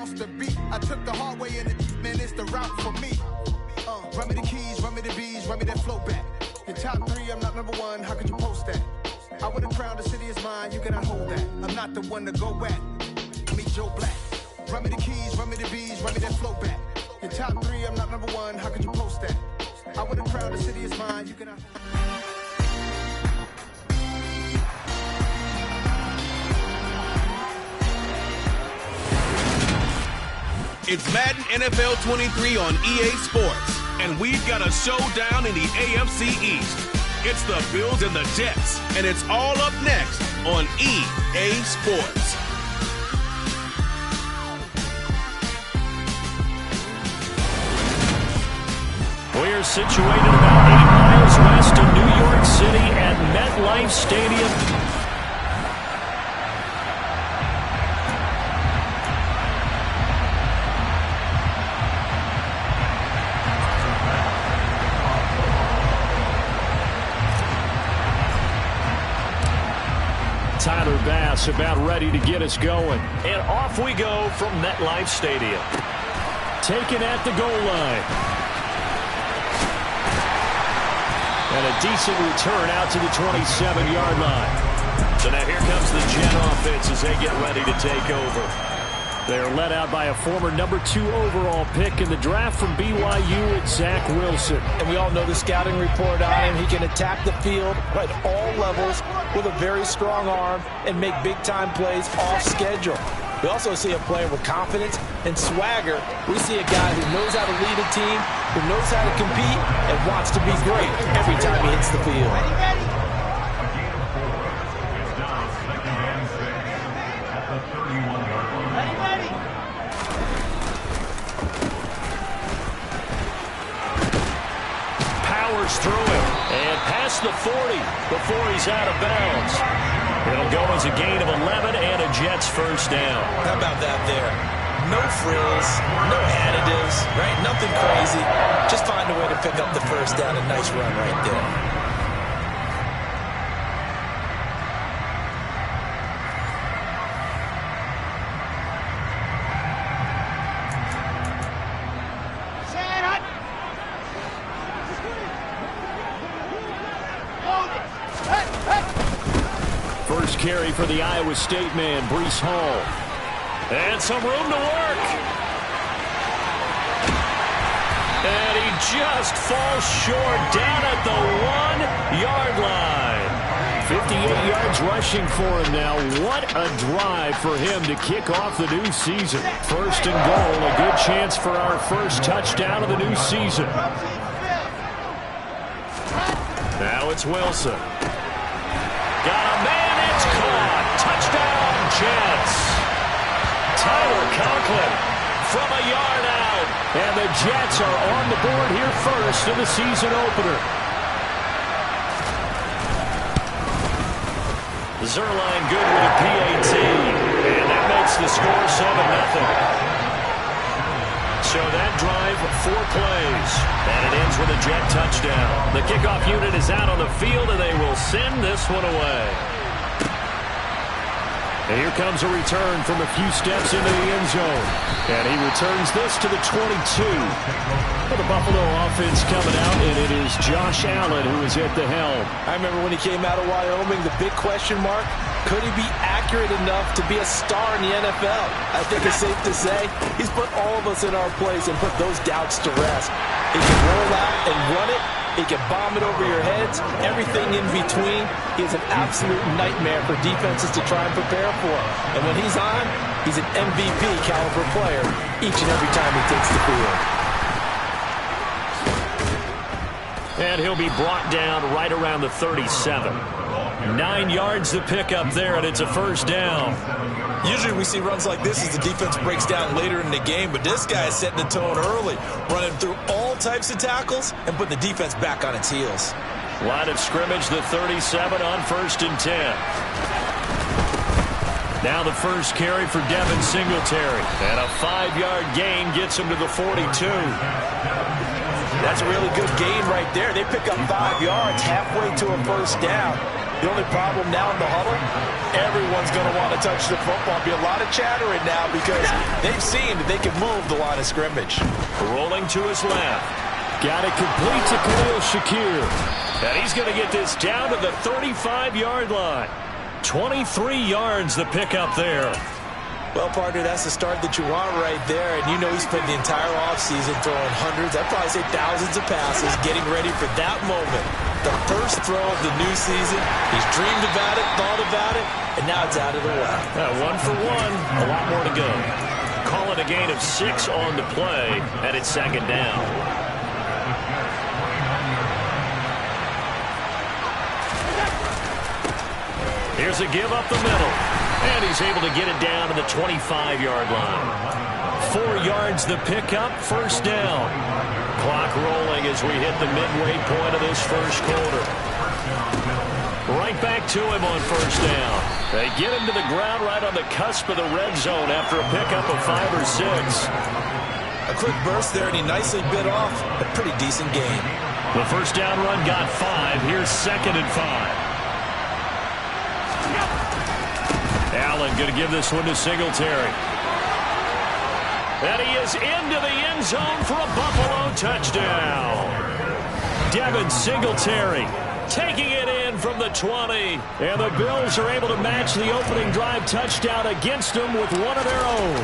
lost the beat. I took the hard way and man, it's the route for me. Run me the keys, run me the bees, run me that flow back. In top 3, I'm not number 1, how could you post that? I would have crowned the city is mine, you cannot hold that. I'm not the one to go back. Me Joe Black. Run me the keys, run me the bees, run me that flow back. In top 3, I'm not number 1, how could you post that? I would have crowned the city is mine, you cannot. It's Madden NFL 23 on EA Sports, and we've got a showdown in the AFC East. It's the Bills and the Jets, and it's all up next on EA Sports. We're situated about 8 miles west of New York City at MetLife Stadium. Tyler Bass about ready to get us going. And off we go from MetLife Stadium. Taken at the goal line. And a decent return out to the 27-yard line. So now here comes the Jet offense as they get ready to take over. They're led out by a former number 2 overall pick in the draft from BYU, it's Zach Wilson. And we all know the scouting report on him. He can attack the field at all levels with a very strong arm and make big-time plays off schedule. We also see a player with confidence and swagger. We see a guy who knows how to lead a team, who knows how to compete, and wants to be great every time he hits the field. Powers through him and past the 40 before he's out of bounds. It'll go as a gain of 11 and a Jets first down. How about that there? No frills, no additives, right? Nothing crazy. Just find a way to pick up the first down. A nice run right there. First carry for the Iowa State man, Breece Hall. And some room to work. And he just falls short down at the 1-yard line. 58 yards rushing for him now. What a drive for him to kick off the new season. First and goal, a good chance for our first touchdown of the new season. Now it's Wilson. Got a man, it's caught. Touchdown, Jets. Tyler Conklin from a yard out. And the Jets are on the board here first in the season opener. Zerline good with a PAT. And that makes the score 7-0. So that drive, 4 plays. And it ends with a Jet touchdown. The kickoff unit is out on the field, and they will send this one away. And here comes a return from a few steps into the end zone. And he returns this to the 22. For the Buffalo offense coming out, and it is Josh Allen who is at the helm. I remember when he came out of Wyoming, the big question mark, could he be accurate enough to be a star in the NFL? I think it's safe to say he's put all of us in our place and put those doubts to rest. He can roll out and run it. He can bomb it over your heads. Everything in between. He is an absolute nightmare for defenses to try and prepare for. And when he's on, he's an MVP caliber player each and every time he takes the field. And he'll be brought down right around the 37. 9 yards to pick up there, and it's a first down. Usually we see runs like this as the defense breaks down later in the game, but this guy is setting the tone early, running through all types of tackles and putting the defense back on its heels. Line of scrimmage, the 37 on 1st and 10. Now the first carry for Devin Singletary. And a 5-yard gain gets him to the 42. That's a really good gain right there. They pick up 5 yards halfway to a first down. The only problem now in the huddle, everyone's going to want to touch the football. Be a lot of chattering now because they've seen that they can move the line of scrimmage. Rolling to his left. Got it complete to Khalil Shakir. And he's going to get this down to the 35-yard line. 23 yards the pickup there. Well, partner, that's the start that you want right there. And you know he spent the entire offseason throwing hundreds, I'd probably say thousands of passes, getting ready for that moment. The first throw of the new season. He's dreamed about it, thought about it, and now it's out of the way. 1 for 1, a lot more to go. Call it a gain of 6 on the play, and it's second down. Here's a give up the middle. And he's able to get it down to the 25-yard line. 4 yards the pickup, first down. Clock rolling as we hit the midway point of this first quarter. Right back to him on first down. They get him to the ground right on the cusp of the red zone after a pickup of 5 or 6. A quick burst there, and he nicely bit off a pretty decent gain. The first down run got 5. Here's 2nd and 5. Allen going to give this one to Singletary. And he is into the end zone for a Buffalo touchdown. Devin Singletary taking it in from the 20. And the Bills are able to match the opening drive touchdown against them with one of their own.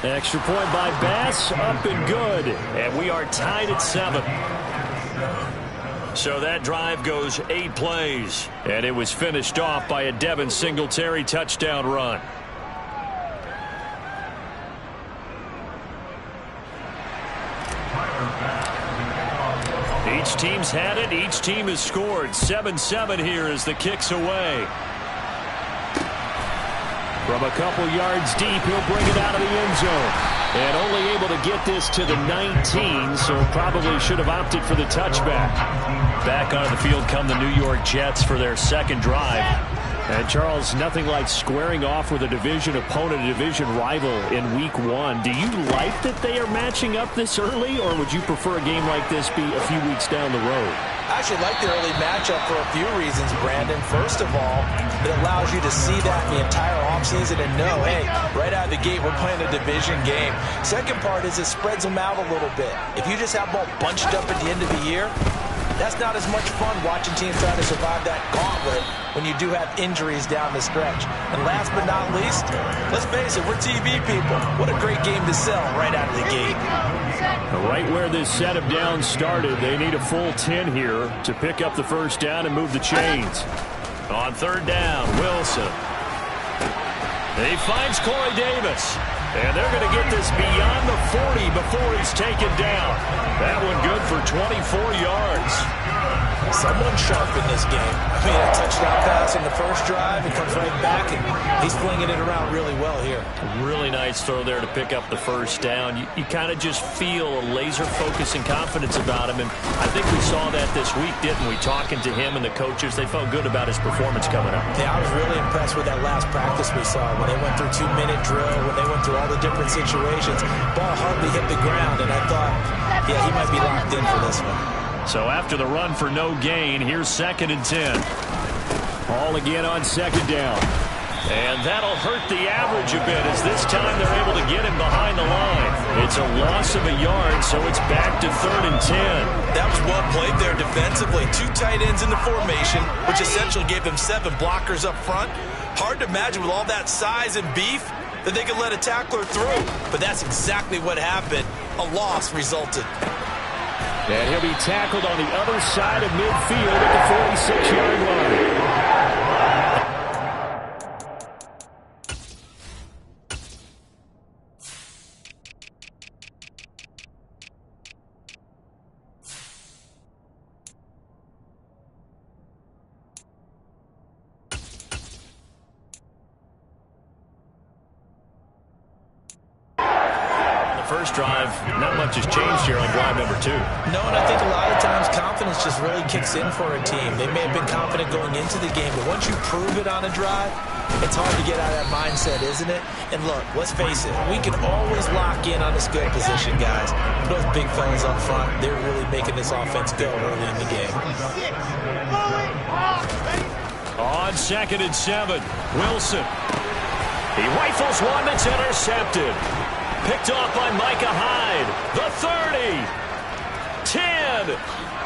Extra point by Bass, up and good. And we are tied at 7. So that drive goes 8 plays, and it was finished off by a Devin Singletary touchdown run. Each team's had it. Each team has scored. 7-7 here as the kick's away. From a couple yards deep, he'll bring it out of the end zone. And only able to get this to the 19, so probably should have opted for the touchback. Back onto the field come the New York Jets for their second drive. And, Charles, nothing like squaring off with a division opponent, a division rival in Week 1. Do you like that they are matching up this early, or would you prefer a game like this be a few weeks down the road? I actually like the early matchup for a few reasons, Brandon. First of all, it allows you to see that in the entire offseason and know, hey, right out of the gate, we're playing a division game. Second part is it spreads them out a little bit. If you just have them all bunched up at the end of the year, that's not as much fun watching teams try to survive that gauntlet when you do have injuries down the stretch. And last but not least, let's face it, we're TV people. What a great game to sell right out of the gate. Right where this set of downs started, they need a full 10 here to pick up the first down and move the chains. On third down, Wilson. He finds Corey Davis. And they're going to get this beyond the 40 before he's taken down. That one good for 24 yards. Someone sharp in this game. I mean, a touchdown pass on the first drive. He comes right back, and he's flinging it around really well here. Really nice throw there to pick up the first down. You kind of just feel a laser focus and confidence about him. And I think we saw that this week, didn't we? Talking to him and the coaches, they felt good about his performance coming up. Yeah, I was really impressed with that last practice we saw when they went through 2-minute drill, when they went through all the different situations. Ball hardly hit the ground, and I thought, yeah, he might be locked in for this one. So after the run for no gain, here's 2nd and 10. All again on second down. And that'll hurt the average a bit as this time they're able to get him behind the line. It's a loss of a yard, so it's back to 3rd and 10. That was well played there defensively. 2 tight ends in the formation, which essentially gave them 7 blockers up front. Hard to imagine with all that size and beef that they could let a tackler through. But that's exactly what happened. A loss resulted. And he'll be tackled on the other side of midfield at the 46-yard line. First drive, not much has changed here on drive number 2. No, and I think a lot of times confidence just really kicks in for a team. They may have been confident going into the game, but once you prove it on a drive, it's hard to get out of that mindset, isn't it? And look, let's face it, we can always lock in on a skill position, guys. Those big fellas up front, they're really making this offense go early in the game. on 2nd and 7. Wilson. He rifles one that's intercepted. Picked off by Micah Hyde. The 30. 10.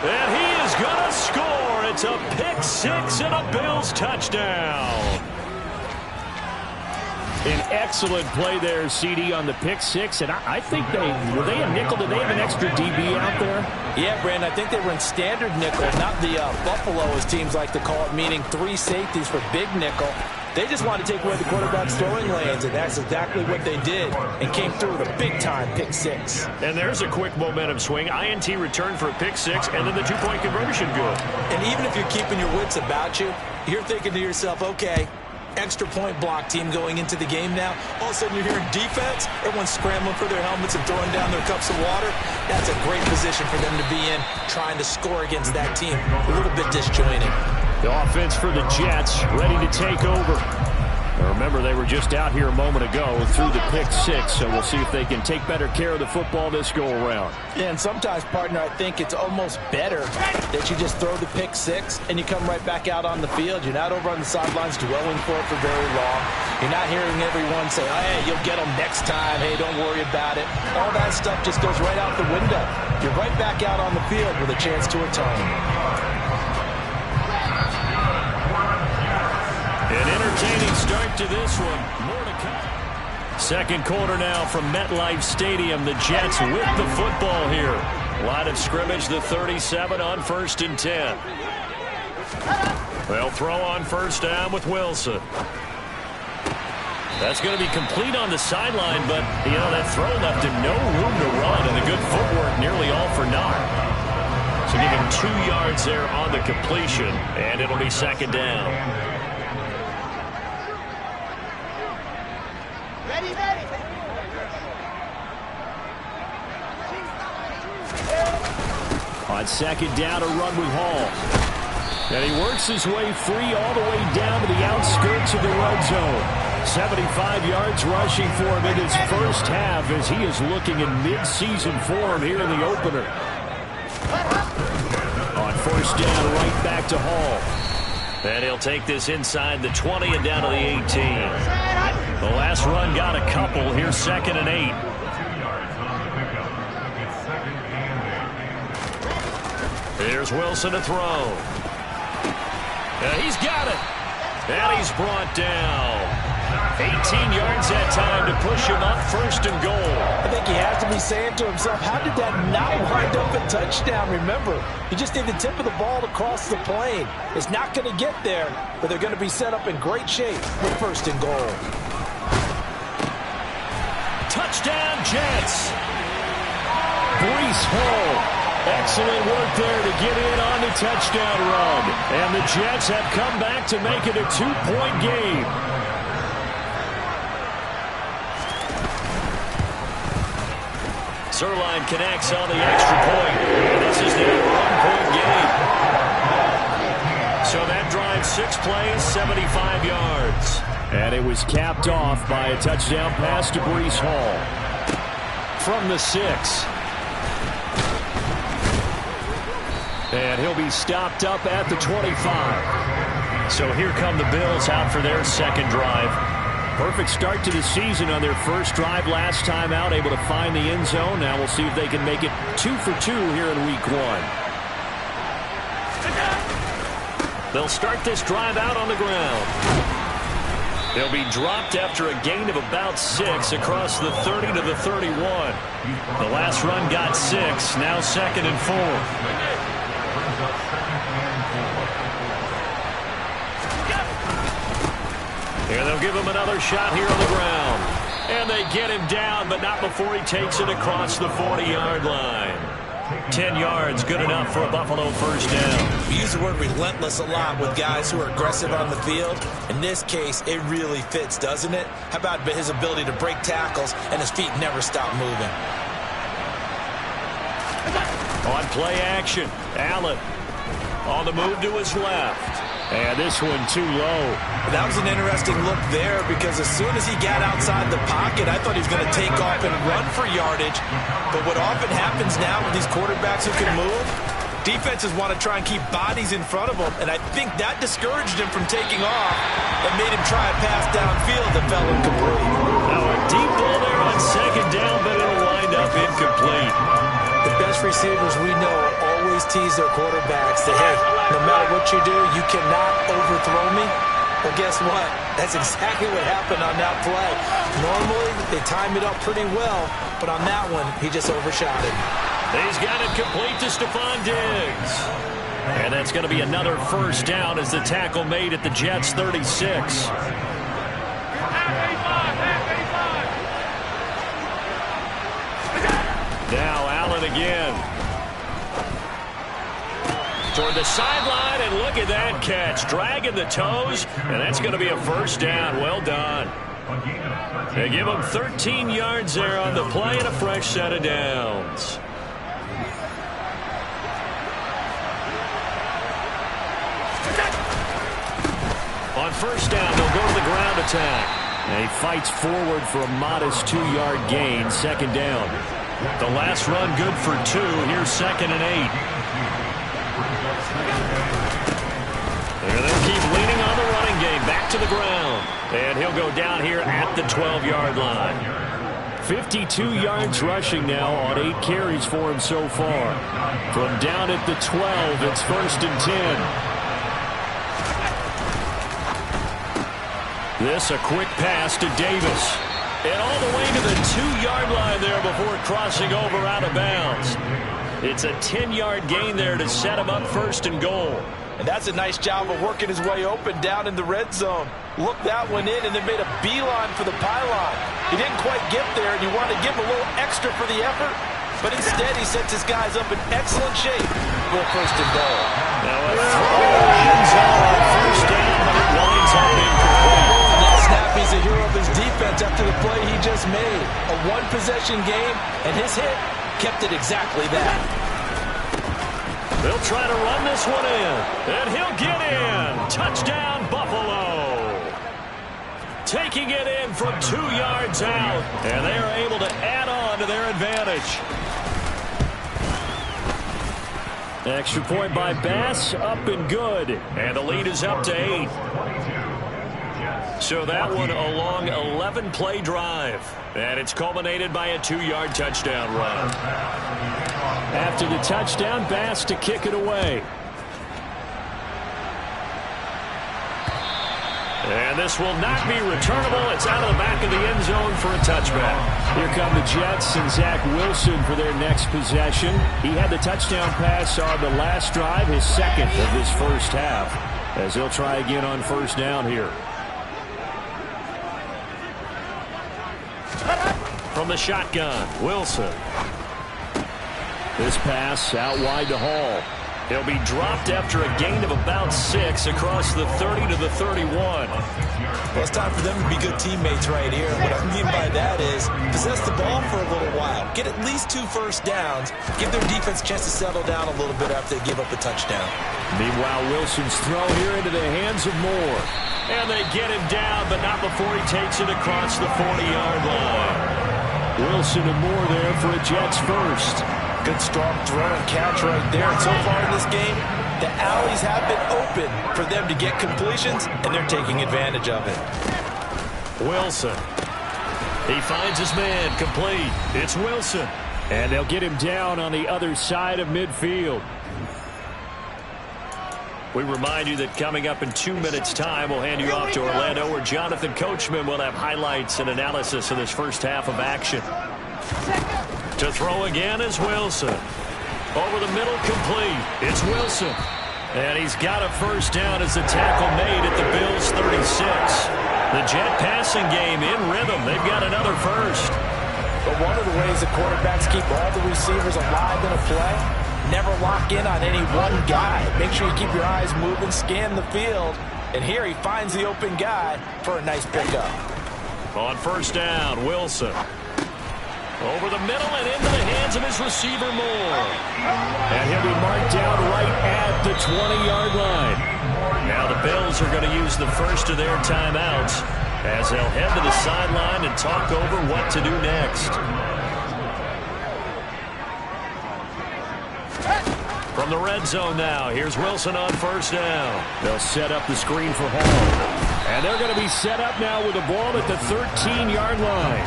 And he is going to score. It's a pick six and a Bills touchdown. An excellent play there, CD, on the pick six. And I think were they a nickel? Did they have an extra DB out there? Yeah, Brandon, I think they were in standard nickel, not the Buffalo, as teams like to call it, meaning 3 safeties for big nickel. They just wanted to take away the quarterback's throwing lanes, and that's exactly what they did, and came through with a big-time pick six. And there's a quick momentum swing. INT return for a pick six, and then the 2-point conversion good. And even if you're keeping your wits about you, you're thinking to yourself, okay, extra point block team going into the game now. All of a sudden you're hearing defense. Everyone's scrambling for their helmets and throwing down their cups of water. That's a great position for them to be in, trying to score against that team. A little bit disjointed. The offense for the Jets ready to take over. Now remember, they were just out here a moment ago through the pick six, so we'll see if they can take better care of the football this go-around. Yeah, and sometimes, partner, I think it's almost better that you just throw the pick six and you come right back out on the field. You're not over on the sidelines dwelling for it for very long. You're not hearing everyone say, oh, hey, you'll get them next time. Hey, don't worry about it. All that stuff just goes right out the window. You're right back out on the field with a chance to atone. An entertaining start to this one. More to come. Second quarter now from MetLife Stadium. The Jets with the football here. Line of scrimmage, the 37 on 1st and 10. They'll throw on first down with Wilson. That's going to be complete on the sideline, but, you know, that throw left him no room to run, and the good footwork nearly all for naught. So give him 2 yards there on the completion, and it'll be second down. On second down, a run with Hall. And he works his way free all the way down to the outskirts of the red zone. 75 yards rushing for him in his first half as he is looking in mid-season form here in the opener. On first down, right back to Hall. And he'll take this inside the 20 and down to the 18. The last run got a couple. Here's 2nd and 8. Here's Wilson to throw. And he's got it. And he's brought down. 18 yards that time to push him up 1st and goal. I think he has to be saying to himself, how did that not wind up a touchdown? Remember, you just need the tip of the ball to cross the plane. It's not going to get there, but they're going to be set up in great shape with 1st and goal. Touchdown, Jets. Breece Hall. Excellent work there to get in on the touchdown run. And the Jets have come back to make it a 2-point game. Zerline connects on the extra point. And this is the 1-point game. So that drive 6 plays, 75 yards. And it was capped off by a touchdown pass to Breece Hall. From the 6. And he'll be stopped up at the 25. So here come the Bills out for their second drive. Perfect start to the season on their first drive last time out, able to find the end zone. Now we'll see if they can make it 2 for 2 here in week 1. They'll start this drive out on the ground. They'll be dropped after a gain of about 6 across the 30 to the 31. The last run got 6, now 2nd and 4. Here they'll give him another shot here on the ground. And they get him down, but not before he takes it across the 40-yard line. 10 yards, good enough for a Buffalo first down. We use the word relentless a lot with guys who are aggressive on the field. In this case, it really fits, doesn't it? How about his ability to break tackles and his feet never stop moving? On play action, Allen on the move to his left. And this one too low. That was an interesting look there because as soon as he got outside the pocket, I thought he was going to take off and run for yardage. But what often happens now with these quarterbacks who can move, Defenses want to try and keep bodies in front of him, and I think that discouraged him from taking off and made him try a pass downfield that fell incomplete. Now a deep ball there on second down, but it'll wind up incomplete. The best receivers we know always tease their quarterbacks that, hey, no matter what you do, you cannot overthrow me. Well, guess what? That's exactly what happened on that play. Normally, they time it up pretty well, but on that one, he just overshot it. He's got it complete to Stephon Diggs. And that's going to be another first down as the tackle made at the Jets' 36. Now Allen again. Toward the sideline, and look at that catch. Dragging the toes, and that's going to be a first down. Well done. They give him 13 yards there on the play and a fresh set of downs. On first down, they'll go to the ground attack. And he fights forward for a modest 2-yard gain, second down. The last run good for 2. Here's 2nd and 8. And they'll keep leaning on the running game. Back to the ground. And he'll go down here at the 12-yard line. 52 yards rushing now on 8 carries for him so far. From down at the 12, it's 1st and 10. This a quick pass to Davis. And all the way to the 2-yard line there before crossing over out of bounds. It's a 10-yard gain there to set him up 1st and goal. And that's a nice job of working his way open down in the red zone. Looked that one in and then made a beeline for the pylon. He didn't quite get there, and you want to give him a little extra for the effort. But instead, he sets his guys up in excellent shape for 1st and goal. Now a throw ends on 1st down, but it winds up incomplete. Snap, he's a hero of his defense after the play he just made. A one-possession game, and his hit kept it exactly that. They'll try to run this one in, and he'll get in. Touchdown, Buffalo. Taking it in from 2 yards out, and they are able to add on to their advantage. Extra point by Bass, up and good. And the lead is up to 8. So that one a long 11-play drive. And it's culminated by a 2-yard touchdown run. After the touchdown, Bass to kick it away. And this will not be returnable. It's out of the back of the end zone for a touchback. Here come the Jets and Zach Wilson for their next possession. He had the touchdown pass on the last drive, his second of this first half, as he'll try again on 1st down here. From the shotgun, Wilson. This pass out wide to Hall. He'll be dropped after a gain of about 6 across the 30 to the 31. Well, it's time for them to be good teammates right here. What I mean by that is possess the ball for a little while. Get at least 2 first downs. Give their defense a chance to settle down a little bit after they give up a touchdown. Meanwhile, Wilson's throw here into the hands of Moore. And they get him down, but not before he takes it across the 40-yard line. Wilson and Moore there for a Jets first. Good strong throw and catch right there. And so far in this game, the alleys have been open for them to get completions, and they're taking advantage of it. Wilson. He finds his man complete. It's Wilson. And they'll get him down on the other side of midfield. We remind you that coming up in 2 minutes' time, we'll hand you off to Orlando, where Jonathan Coachman will have highlights and analysis of this first half of action. To throw again is Wilson. Over the middle, complete. It's Wilson. And he's got a first down as the tackle made at the Bills' 36. The Jet passing game in rhythm. They've got another first. But one of the ways the quarterbacks keep all the receivers alive in a play, never lock in on any one guy. Make sure you keep your eyes moving, scan the field. And here he finds the open guy for a nice pickup. On first down, Wilson. Over the middle and into the hands of his receiver, Moore. And he'll be marked down right at the 20-yard line. Now the Bills are going to use the first of their timeouts as they'll head to the sideline and talk over what to do next. From From the red zone now, here's Wilson on first down. They'll set up the screen for Hall. And they're going to be set up now with the ball at the 13-yard line.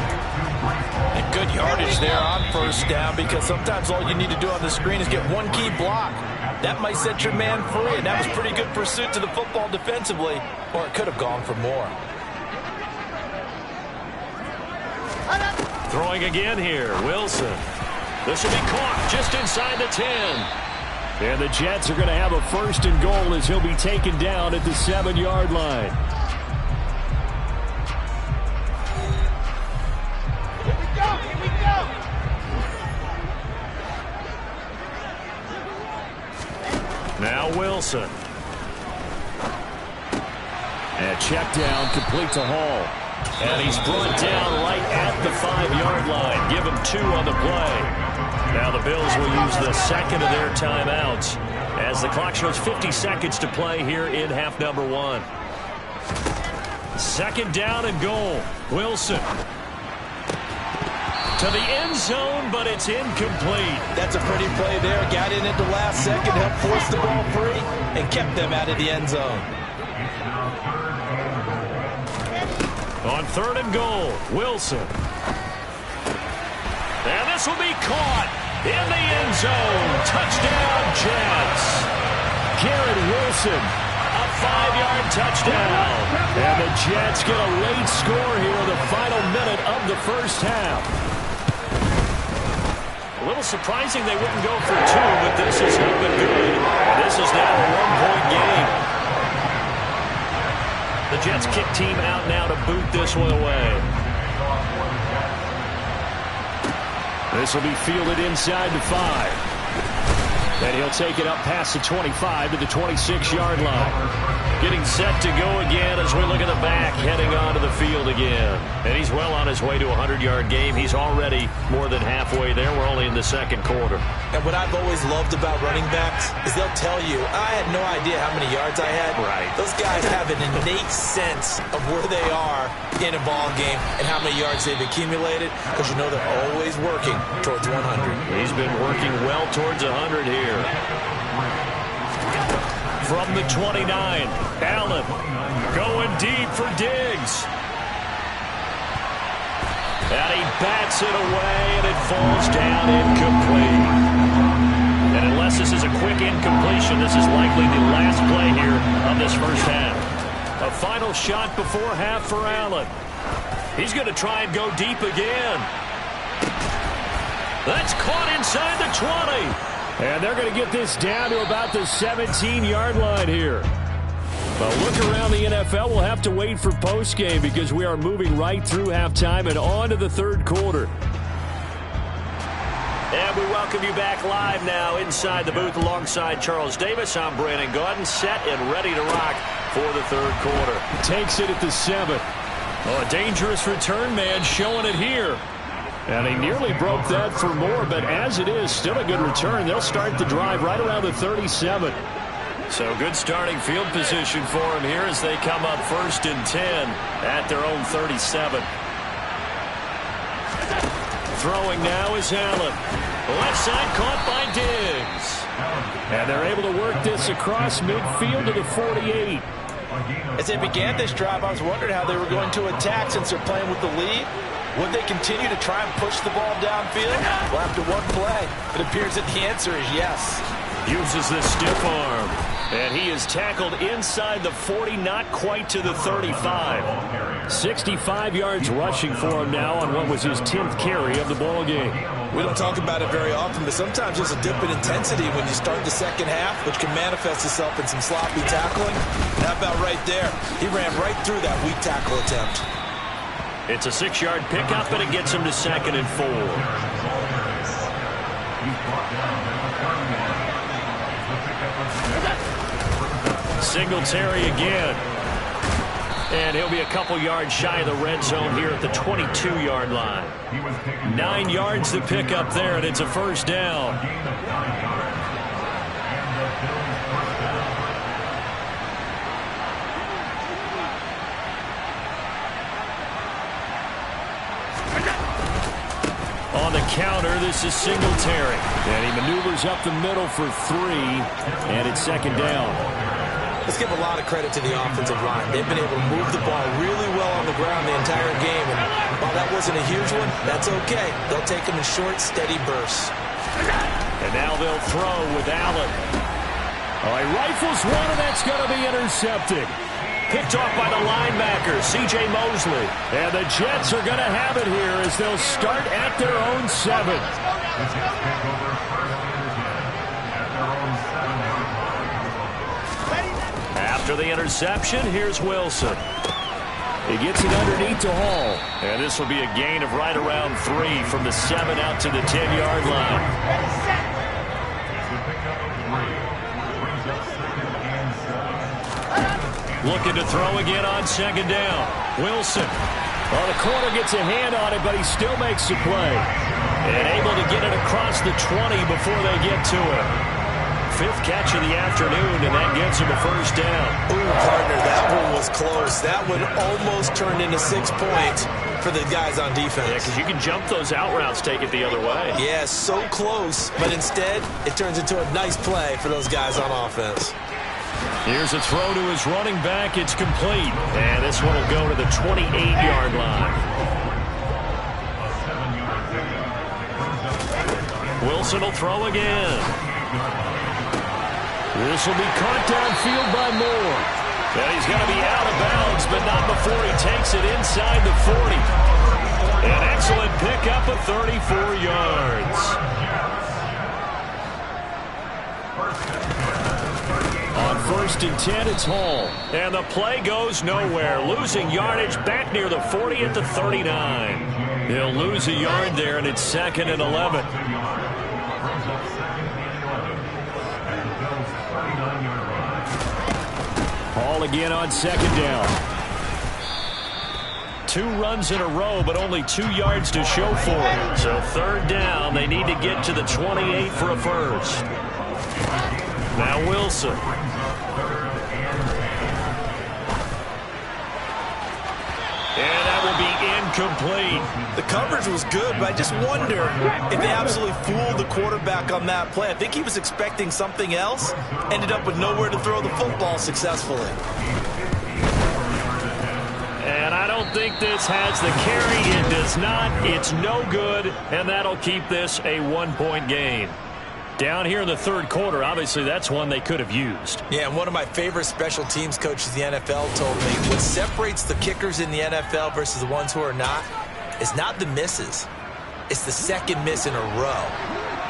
And good yardage there on first down, because sometimes all you need to do on the screen is get one key block. That might set your man free, and that was pretty good pursuit to the football defensively, or it could have gone for more. Throwing again here, Wilson. This will be caught just inside the 10. And the Jets are going to have a first and goal as he'll be taken down at the 7-yard line. Now Wilson. And check down, complete to Hall. And he's brought down right at the 5-yard line. Give him 2 on the play. Now the Bills will use the second of their timeouts as the clock shows 50 seconds to play here in half number 1. Second down and goal. Wilson. To the end zone, but it's incomplete. That's a pretty play there. Got in at the last second, helped force the ball free, and kept them out of the end zone. On third and goal, Wilson. And this will be caught in the end zone. Touchdown, Jets. Garrett Wilson, a 5-yard touchdown. And the Jets get a late score here in the final minute of the first half. A little surprising they wouldn't go for 2, but this is looking good. This is now a 1-point game. The Jets kick team out now to boot this one away. This will be fielded inside the 5. And he'll take it up past the 25 to the 26-yard line. Getting set to go again as we look at the back, heading onto the field again. And he's well on his way to a 100-yard game. He's already more than halfway there. We're only in the second quarter. And what I've always loved about running backs is they'll tell you, I had no idea how many yards I had. Right. Those guys have an innate sense of where they are in a ball game and how many yards they've accumulated, because you know they're always working towards 100. He's been working well towards 100 here. From the 29, Allen going deep for Diggs. And he bats it away, and it falls down incomplete. And unless this is a quick incompletion, this is likely the last play here of this first half. A final shot before half for Allen. He's going to try and go deep again. That's caught inside the 20. And they're going to get this down to about the 17-yard line here. But look around the NFL. We'll have to wait for postgame because we are moving right through halftime and on to the third quarter. And we welcome you back live now inside the booth alongside Charles Davis. I'm Brandon Gaudin, set and ready to rock for the third quarter. Takes it at the 7. Oh, a dangerous return man showing it here. And he nearly broke that for more, but as it is, still a good return. They'll start the drive right around the 37. So good starting field position for him here as they come up 1st and 10 at their own 37. Throwing now is Allen. Left side caught by Diggs. And they're able to work this across midfield to the 48. As they began this drive, I was wondering how they were going to attack since they're playing with the lead. Would they continue to try and push the ball downfield? Well, after one play, it appears that the answer is yes. Uses the stiff arm. And he is tackled inside the 40, not quite to the 35. 65 yards rushing for him now on what was his 10th carry of the ball game. We don't talk about it very often, but sometimes there's a dip in intensity when you start the second half, which can manifest itself in some sloppy tackling. How about right there? He ran right through that weak tackle attempt. It's a 6-yard pickup, and it gets him to 2nd and 4. Singletary again. And he'll be a couple yards shy of the red zone here at the 22-yard line. 9 yards to pick up there, and it's a first down. On the the counter. This is Singletary. And he maneuvers up the middle for 3. And it's second down. Let's give a lot of credit to the offensive line. They've been able to move the ball really well on the ground the entire game. And while that wasn't a huge one, that's okay. They'll take them in short, steady bursts. And now they'll throw with Allen. Oh, he rifles one, and that's going to be intercepted. Picked off by the linebacker, C.J. Mosley. And the Jets are going to have it here as they'll start at their own 7. After the interception, here's Wilson. He gets it underneath to Hall. And this will be a gain of right around 3 from the 7 out to the 10-yard line. Looking to throw again on second down. Wilson. Well, the corner gets a hand on it, but he still makes the play. And able to get it across the 20 before they get to it. 5th catch of the afternoon, and that gets him a first down. Ooh, partner, that one was close. That one almost turned into 6 points for the guys on defense. Yeah, because you can jump those out routes, take it the other way. Yeah, so close, but instead it turns into a nice play for those guys on offense. Here's a throw to his running back. It's complete. And this one will go to the 28-yard line. Wilson will throw again. This will be caught downfield by Moore. And he's going to be out of bounds, but not before he takes it inside the 40. An excellent pickup of 34 yards. On 1st and 10, it's Hall. And the play goes nowhere. Losing yardage back near the 40 at the 39. He'll lose a yard there, and it's 2nd and 11. Hall again on 2nd down. 2 runs in a row, but only 2 yards to show for it. So 3rd down, they need to get to the 28 for a first. Now Wilson. And that will be incomplete. The coverage was good, but I just wonder if they absolutely fooled the quarterback on that play. I think he was expecting something else. Ended up with nowhere to throw the football successfully. And I don't think this has the carry. It does not. It's no good. And that'll keep this a 1-point game. Down here in the 3rd quarter, obviously that's one they could have used. Yeah, and one of my favorite special teams coaches in the NFL told me what separates the kickers in the NFL versus the ones who are not is not the misses. It's the 2nd miss in a row.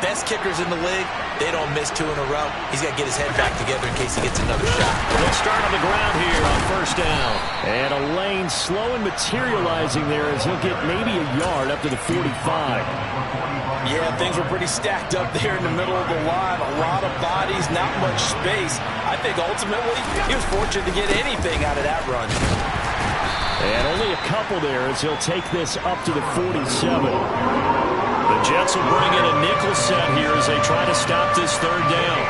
Best kickers in the league, they don't miss 2 in a row. He's got to get his head back together in case he gets another shot. They'll start on the ground here on 1st down. And a lane slow and materializing there as he'll get maybe a yard up to the 45. Yeah, things were pretty stacked up there in the middle of the line. A lot of bodies, not much space. I think ultimately he was fortunate to get anything out of that run. And only a couple there as he'll take this up to the 47. The Jets will bring in a nickel set here as they try to stop this 3rd down.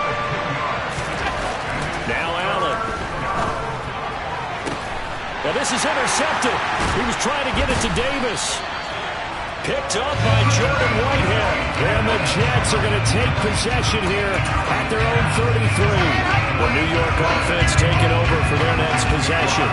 Now Allen. Now this is intercepted. He was trying to get it to Davis. Picked up by Jordan Whitehead. And the Jets are going to take possession here at their own 33. The New York offense taking over for their next possession.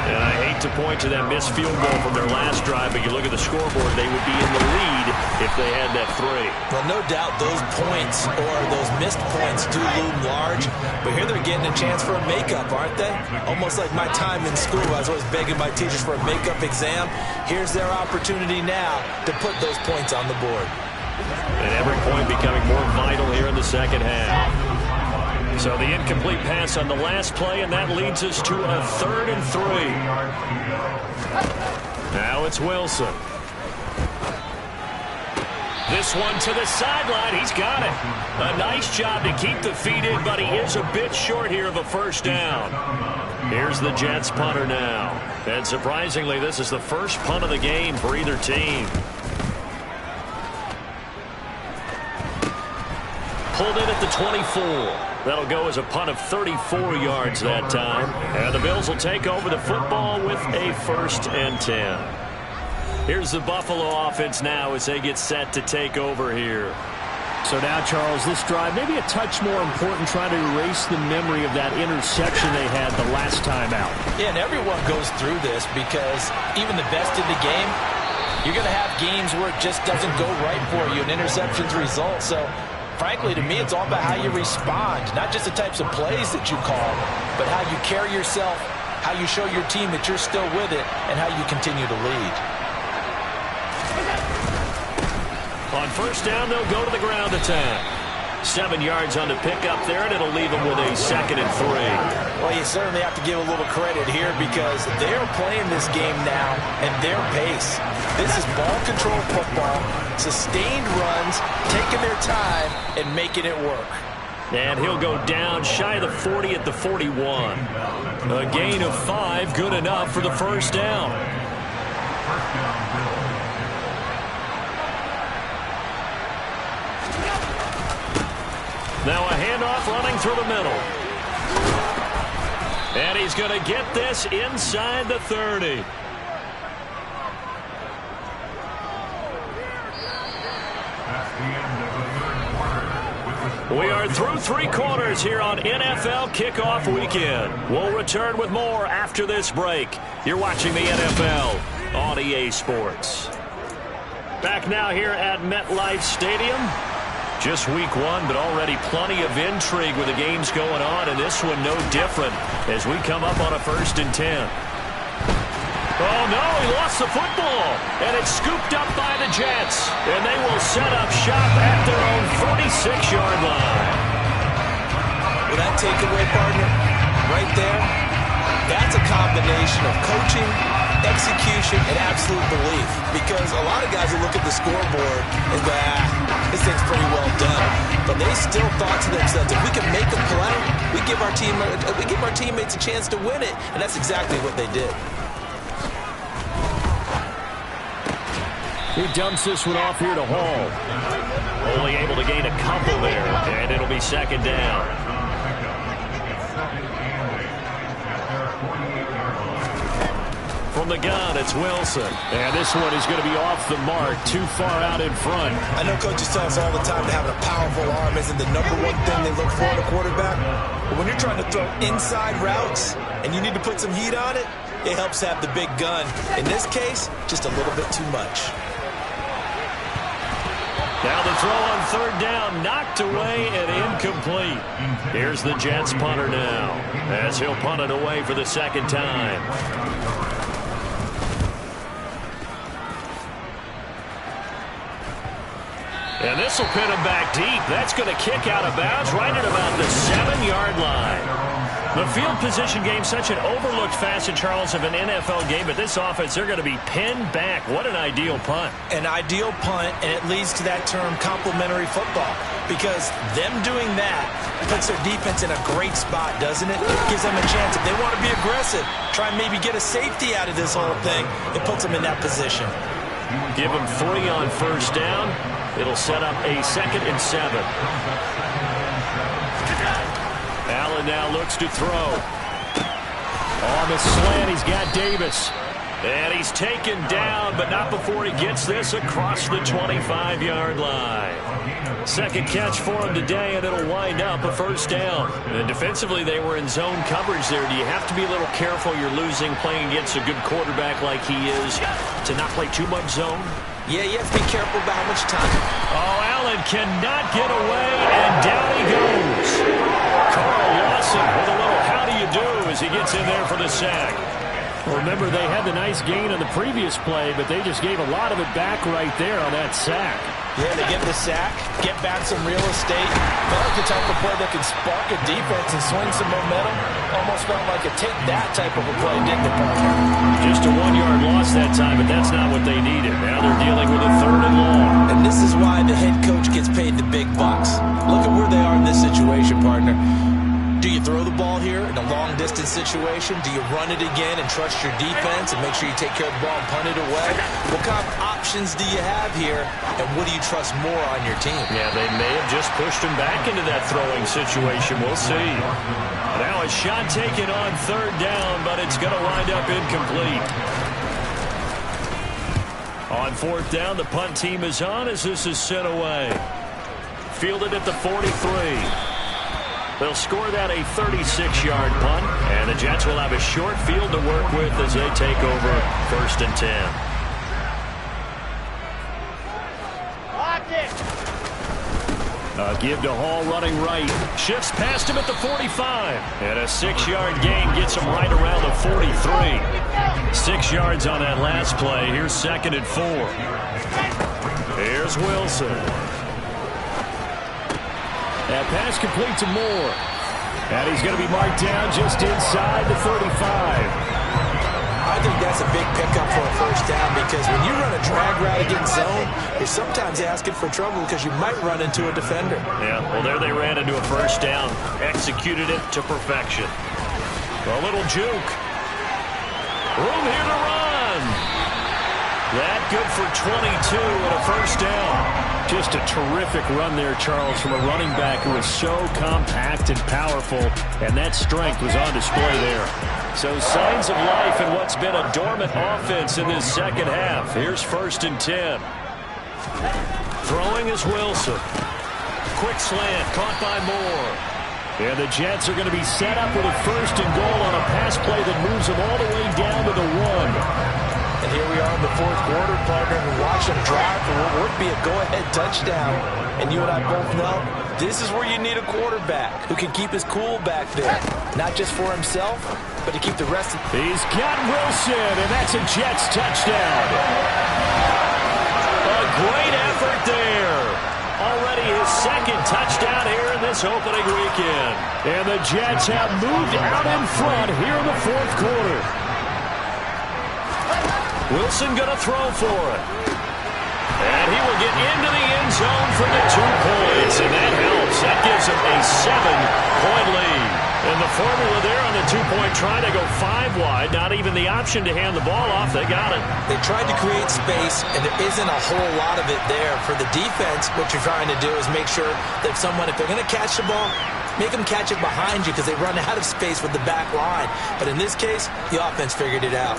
And I hate to point to that missed field goal from their last drive, but you look at the scoreboard, they would be in the lead if they had that 3. Well, no doubt those points or those missed points do loom large, but here they're getting a chance for a makeup, aren't they? Almost like my time in school. I was always begging my teachers for a makeup exam. Here's their opportunity now to put those points on the board. And every point becoming more vital here in the 2nd half. So the incomplete pass on the last play, and that leads us to a 3rd and 3. Now it's Wilson. This one to the sideline. He's got it. A nice job to keep the feet in, but he is a bit short here of a first down. Here's the Jets punter now. And surprisingly, this is the first punt of the game for either team. Pulled in at the 24. That'll go as a punt of 34 yards that time. And the Bills will take over the football with a 1st and 10. Here's the Buffalo offense now as they get set to take over here. So now, Charles, this drive maybe a touch more important, trying to erase the memory of that interception they had the last time out. Yeah, and everyone goes through this because even the best in the game, you're going to have games where it just doesn't go right for you, and interceptions result. So, frankly, to me, it's all about how you respond, not just the types of plays that you call, but how you carry yourself, how you show your team that you're still with it, and how you continue to lead. On first down, they'll go to the ground attack. 7 yards on the pickup there, and it'll leave them with a 2nd and 3. Well, you certainly have to give a little credit here because they're playing this game now at their pace. This is ball control football, sustained runs, taking their time, and making it work. And he'll go down shy of the 40 at the 41. A gain of 5, good enough for the first down. Now a handoff running through the middle. And he's going to get this inside the 30. We are through 3 quarters here on NFL Kickoff Weekend. We'll return with more after this break. You're watching the NFL on EA Sports. Back now here at MetLife Stadium. Just week 1, but already plenty of intrigue with the games going on, and this one no different as we come up on a 1st and 10. Oh, no, he lost the football, and it's scooped up by the Jets, and they will set up shop at their own 46-yard line. Well, that takeaway, partner, right there, that's a combination of coaching, execution, and absolute belief. Because a lot of guys will look at the scoreboard and go, this thing's pretty well done. But they still thought to themselves, if we can make a play, we give our teammates a chance to win it. And that's exactly what they did. He dumps this one off here to Hall. Only able to gain a couple there, and it'll be 2nd down. From the gun, it's Wilson. And this one is going to be off the mark, too far out in front. I know coaches tell us all the time that having a powerful arm isn't the #1 thing they look for in a quarterback. But when you're trying to throw inside routes and you need to put some heat on it, it helps have the big gun. In this case, just a little bit too much. Now the throw on 3rd down, knocked away and incomplete. Here's the Jets punter now, as he'll punt it away for the 2nd time. And this will pin him back deep. That's going to kick out of bounds right at about the 7-yard line. The field position game, such an overlooked facet, Charles, of an NFL game. But this offense, they're going to be pinned back. What an ideal punt. An ideal punt, and it leads to that term complementary football. Because them doing that puts their defense in a great spot, doesn't it? Gives them a chance. If they want to be aggressive, try and maybe get a safety out of this whole thing, it puts them in that position. Give them 3 on 1st down. It'll set up a 2nd and 7. Allen now looks to throw. On the slant, he's got Davis. And he's taken down, but not before he gets this across the 25-yard line. 2nd catch for him today, and it'll wind up a 1st down. And defensively, they were in zone coverage there. Do you have to be a little careful? You're losing, playing against a good quarterback like he is, to not play too much zone? Yeah, you have to be careful about how much time. Oh, Allen cannot get away, and down he goes. Carl Lawson with a little how do you do as he gets in there for the sack. Remember, they had the nice gain on the previous play, but they just gave a lot of it back right there on that sack. Yeah, they get the sack, get back some real estate. Felt like the type of play that can spark a defense and swing some momentum. Almost felt like a take that type of a play, didn't it, partner? Just a 1-yard loss that time, but that's not what they needed. Now they're dealing with a 3rd and long. And this is why the head coach gets paid the big bucks. Look at where they are in this situation, partner. Do you throw the ball here in a long-distance situation? Do you run it again and trust your defense and make sure you take care of the ball and punt it away? What kind of options do you have here, and what do you trust more on your team? Yeah, they may have just pushed him back into that throwing situation. We'll see. Now a shot taken on 3rd down, but it's going to wind up incomplete. On fourth down, the punt team is on as this is sent away. Fielded at the 43. They'll score that a 36-yard punt, and the Jets will have a short field to work with as they take over 1st and 10. A give to Hall running right. Shifts past him at the 45. And a 6-yard gain gets him right around the 43. 6 yards on that last play. Here's 2nd and 4. Here's Wilson. That pass complete to Moore. And he's going to be marked down just inside the 35. I think that's a big pickup for a first down because when you run a drag route against zone, you're sometimes asking for trouble because you might run into a defender. Yeah, well, there they ran into a first down. Executed it to perfection. A little juke. Room here to run. That good for 22 and a first down. Just a terrific run there, Charles, from a running back who is so compact and powerful, and that strength was on display there. So signs of life in what's been a dormant offense in this second half. Here's 1st and 10. Throwing is Wilson. Quick slant, caught by Moore. And the Jets are going to be set up with a 1st and goal on a pass play that moves them all the way down to the 1. And here we are in the 4th quarter, partner, and watch them drive for what would be a go-ahead touchdown. And you and I both know this is where you need a quarterback who can keep his cool back there. Not just for himself, but to keep the rest of... He's got Wilson, and that's a Jets touchdown. A great effort there. Already his 2nd touchdown here in this opening weekend. And the Jets have moved out in front here in the 4th quarter. Wilson going to throw for it. And he will get into the end zone for the 2 points. And that helps. That gives him a 7-point lead. And the formula there on the 2-point try to go 5 wide. Not even the option to hand the ball off. They got it. They tried to create space, and there isn't a whole lot of it there. For the defense, what you're trying to do is make sure that someone, if they're going to catch the ball, make them catch it behind you because they run out of space with the back line. But in this case, the offense figured it out.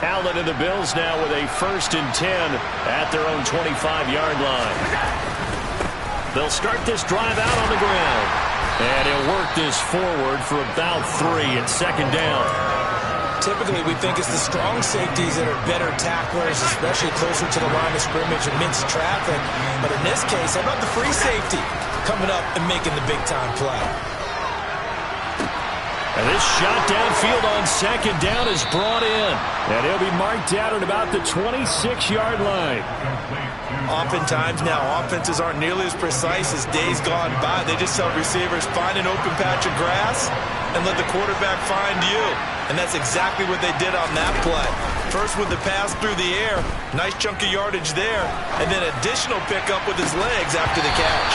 Allen and the Bills now with a 1st and 10 at their own 25-yard line. They'll start this drive out on the ground. And he'll work this forward for about 3 at 2nd down. Typically, we think it's the strong safeties that are better tacklers, especially closer to the line of scrimmage amidst traffic. But in this case, how about the free safety coming up and making the big-time play? And this shot downfield on 2nd down is brought in. And he'll be marked down at about the 26-yard line. Oftentimes now, offenses aren't nearly as precise as days gone by. They just tell receivers, find an open patch of grass and let the quarterback find you. And that's exactly what they did on that play. First with the pass through the air, nice chunk of yardage there, and then additional pickup with his legs after the catch.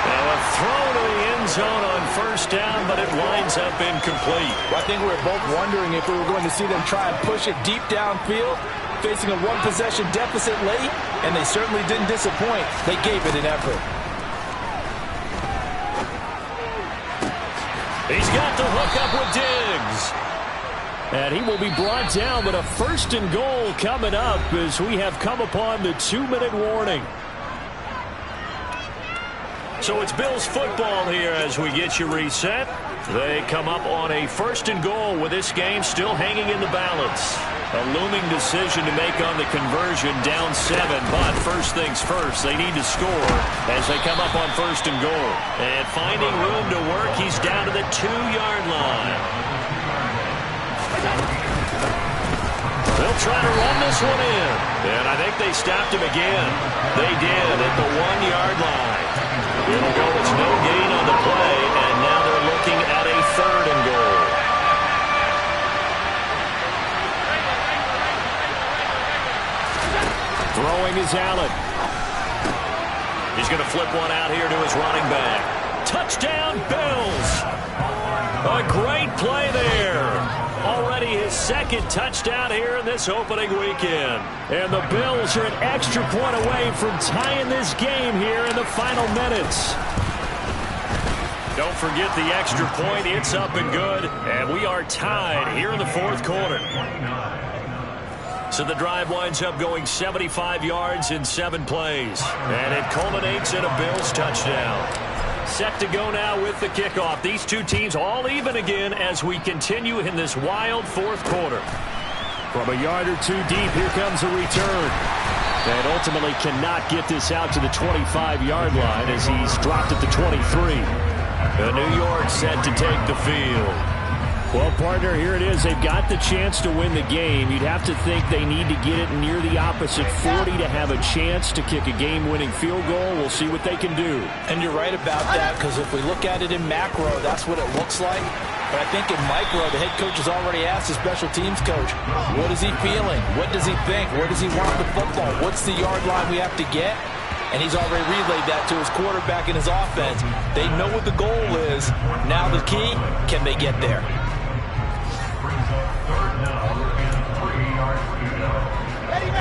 Now a throw to the end zone on 1st down, but it winds up incomplete. Well, I think we were both wondering if we were going to see them try and push it deep downfield, facing a 1-possession deficit late, and they certainly didn't disappoint. They gave it an effort. He's got the hook up with Diggs. And he will be brought down, but a 1st and goal coming up as we have come upon the 2-minute warning. So it's Bills football here as we get you reset. They come up on a 1st and goal with this game still hanging in the balance. A looming decision to make on the conversion, down 7. But first things first, they need to score as they come up on 1st and goal. And finding room to work, he's down to the 2-yard line. They'll try to run this one in. And I think they stopped him again. They did at the 1-yard line. It'll go, it's no gain on the play, and now they're looking at a 3rd and goal. Throwing is Allen. He's going to flip one out here to his running back. Touchdown, Bills! A great play there. Already his 2nd touchdown here in this opening weekend. And the Bills are an extra point away from tying this game here in the final minutes. Don't forget the extra point. It's up and good. And we are tied here in the 4th quarter. So the drive winds up going 75 yards in 7 plays. And it culminates in a Bills touchdown. Set to go now with the kickoff. These two teams all even again as we continue in this wild fourth quarter. From a yard or two deep, here comes a return. And ultimately cannot get this out to the 25-yard line as he's dropped at the 23. New York set to take the field. Well, partner, here it is. They've got the chance to win the game. You'd have to think they need to get it near the opposite 40 to have a chance to kick a game-winning field goal. We'll see what they can do. And you're right about that, because if we look at it in macro, that's what it looks like. But I think in micro, the head coach has already asked the special teams coach, what is he feeling? What does he think? Where does he want the football? What's the yard line we have to get? And he's already relayed that to his quarterback and his offense. They know what the goal is. Now the key, can they get there?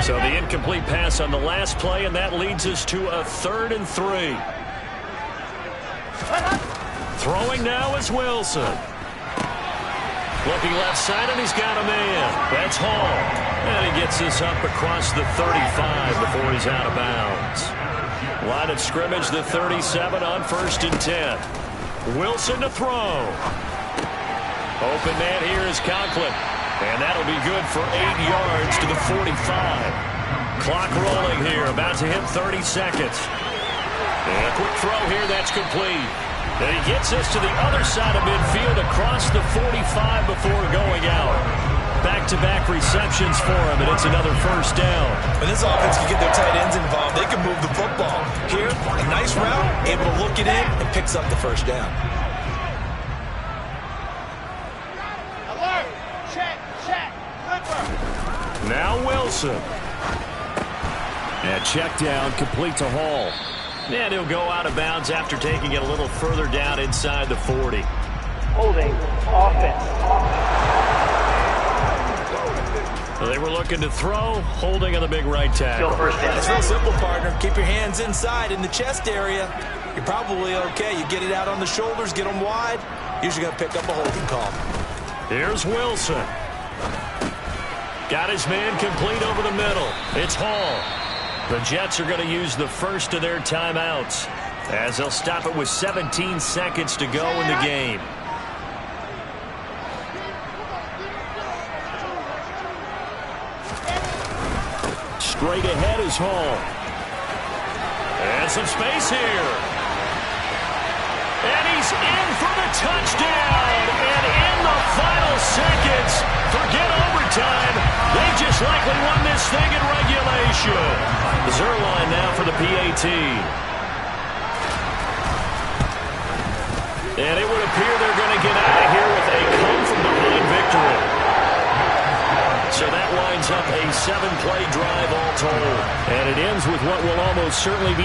So the incomplete pass on the last play, and that leads us to a 3rd and 3. Throwing now is Wilson. Looking left side, and he's got a man. That's Hall. And he gets this up across the 35 before he's out of bounds. Line of scrimmage, the 37 on 1st and 10. Wilson to throw. Open man here is Conklin. And that'll be good for 8 yards to the 45. Clock rolling here, about to hit 30 seconds. And a quick throw here, that's complete. And he gets us to the other side of midfield across the 45 before going out. Back-to-back receptions for him, and it's another 1st down. When this offense can get their tight ends involved, they can move the football. Here, a nice route, able to look it in, and picks up the 1st down. Now Wilson. And check down, complete to Hall. And he'll go out of bounds after taking it a little further down inside the 40. Holding offense. So they were looking to throw, holding on the big right tackle. It's real simple, partner. Keep your hands inside in the chest area. You're probably okay. You get it out on the shoulders, get them wide. Usually going to pick up a holding call. Here's Wilson. Got his man complete over the middle. It's Hall. The Jets are going to use the first of their timeouts as they'll stop it with 17 seconds to go in the game. Straight ahead is Hall. And some space here. And he's in for the touchdown. And in the final seconds, forget overtime. They just likely won this thing in regulation. Zerline now for the PAT. And it would appear they're going to get out of here with a come-from-behind victory. So that winds up a 7-play drive all told. And it ends with what will almost certainly be the